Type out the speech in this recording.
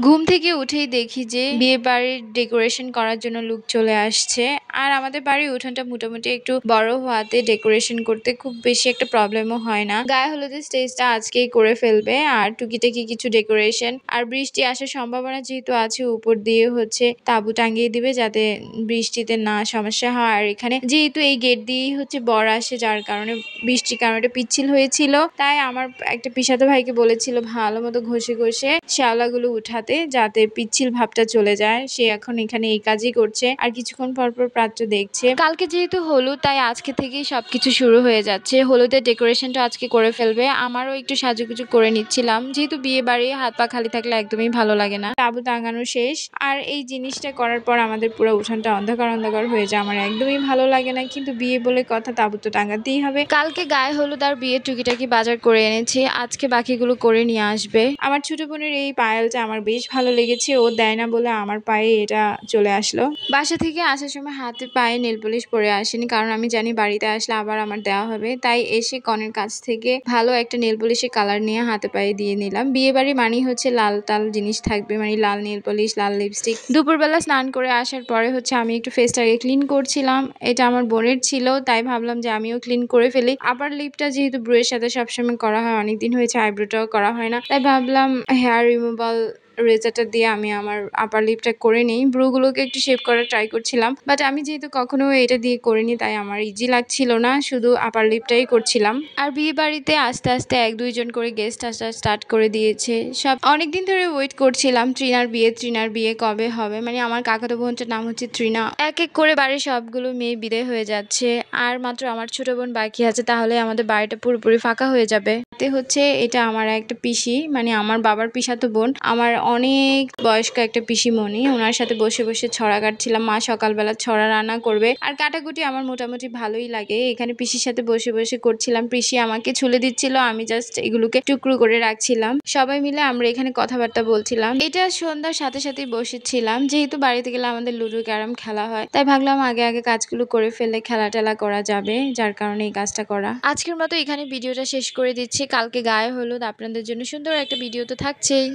ঘুম থেকে উঠেই দেখি যে বিয়ে বাড়ির ডেকোরেশন করার জন্য লোক চলে আসছে। আর আমাদের বাড়ির উঠানটা মোটামুটি একটু বড় হওয়াতে ডেকোরেশন করতে খুব বেশি একটা প্রবলেমও হয় না। গায়ে হলুদের স্টেজটা আজকেই করে ফেলবে আর টুকিটাকি কিছু ডেকোরেশন আর বৃষ্টি আসার সম্ভাবনা যেহেতু আছে উপর দিয়ে তাবু টাঙিয়ে দিবে যাতে বৃষ্টিতে না সমস্যা হয়। আর এখানে যেহেতু এই গেট দিয়েই বর আসে, যার কারণে বৃষ্টির কারণে পিচ্ছিল হয়েছিল, তাই আমার একটা পিসাতো ভাইকে বলেছিল ভালো মতো ঘষে ঘষে শ্যাওলাগুলো উঠাতে যাতে পিচ্ছিল ভাবটা চলে যায়। সে এখন এখানে এই কাজই করছে আর কিছুক্ষণ পর পর পাত্র দেখছে। কালকে যেহেতু হলুদ তাই আজকে থেকেই সবকিছু শুরু হয়ে যাচ্ছে। হলুদের ডেকোরেশনটা আজকে করে ফেলবে। আমারও একটু সাজুগুজু করে নিচ্ছিলাম, যেহেতু বিয়ে বাড়ি হাত পা খালি থাকলে একদমই ভালো লাগে না। তাবু টাঙানো শেষ আর এই জিনিসটা করার পর আমাদের পুরো উঠানটা অন্ধকার অন্ধকার হয়ে যায়। আমার একদমই ভালো লাগে না, কিন্তু বিয়ে বলে কথা, তাবু তো টাঙাতেই হবে। কালকে গায়ে হলুদ আর বিয়ের টুকিটাকি বাজার করে এনেছি, আজকে বাকিগুলো করে নিয়ে আসবে। আমার ছোট বোনের এই পায়েলটা আমার বেশ ভালো লেগেছে, ও দেয় না বলে আমার পায়ে এটা চলে আসলো। বাসা থেকে আসার সময় হাতে পায়ে নেল পলিশ পরে আসেনি, কারণ আমি জানি বাড়িতে আসলে আবার আমার দেওয়া হবে। তাই এসে কনের কাছ থেকে ভালো একটা নেল পলিশের কালার নিয়ে হাতে পায়ে দিয়ে নিলাম। বিয়ে বাড়ি মানেই লাল টাল জিনিস থাকবে, মানে লাল নেল পলিশ, লাল লিপস্টিক। দুপুরবেলা স্নান করে আসার পরে আমি একটু ফেসটাকে ক্লিন করছিলাম। এটা আমার বোনের ছিল, তাই ভাবলাম যে আমিও ক্লিন করে ফেলি। আবার লিপটা যেহেতু ব্রুয়ের সাথে সবসময় করা হয়, অনেকদিন হয়েছে আইব্রোটাও করা হয় না, তাই ভাবলাম হেয়ার রিমুভাল রেজারটা দিয়ে আমি আমার আপার লিপটা করে নিই। ব্রুগুলোকে একটু শেপ করার ট্রাই করছিলাম, বাট আমি যেহেতু কখনো এটা দিয়ে করিনি তাই আমার ইজি লাগছিল না, শুধু আপার লিপটাই করছিলাম। আর বিয়ে বাড়িতে আস্তে আস্তে এক দুইজন করে গেস্ট আসা স্টার্ট করে দিয়েছে। সব অনেকদিন ধরে ওয়েট করছিলাম ত্রিনার বিয়ে কবে হবে, মানে আমার কাকাতো বোনটার নাম হচ্ছে ত্রিনা। এক এক করে বাড়ির সবগুলো মেয়ে বিদায় হয়ে যাচ্ছে, আর মাত্র আমার ছোট বোন বাকি আছে, তাহলে আমাদের বাড়িটা পুরোপুরি ফাঁকা হয়ে যাবে। এটা আমার একটা পিসি, মানে আমার বাবার পিসাতো বোন, আমার অনেক বয়স্ক একটা পিসিমণি। ওনার সাথে বসে বসে ছড়া কাটছিলাম। মা সকালবেলা ছড়া রান্না করবে আর কাটাকুটি আমার মোটামুটি ভালোই লাগে। এখানে পিসির সাথে বসে বসে করছিলাম। পিসি আমাকে ছুলে দিচ্ছিল, আমি জাস্ট এগুলোকে টুকরো করে রাখছিলাম। সবাই মিলে আমরা এখানে কথাবার্তা বলছিলাম। এটা সন্ধ্যার সাথে সাথেই বসেছিলাম, যেহেতু বাড়িতে গেলে আমাদের লুডো ক্যারাম খেলা হয়, তাই ভাবলাম আগে আগে কাজগুলো করে ফেললে খেলা টেলা করা যাবে, যার কারণে এই কাজটা করা। আজকের মতো এখানে ভিডিওটা শেষ করে দিচ্ছি। কালকে গায়ে হলুদ, আপনাদের জন্য সুন্দর একটা ভিডিও তো থাকছেই।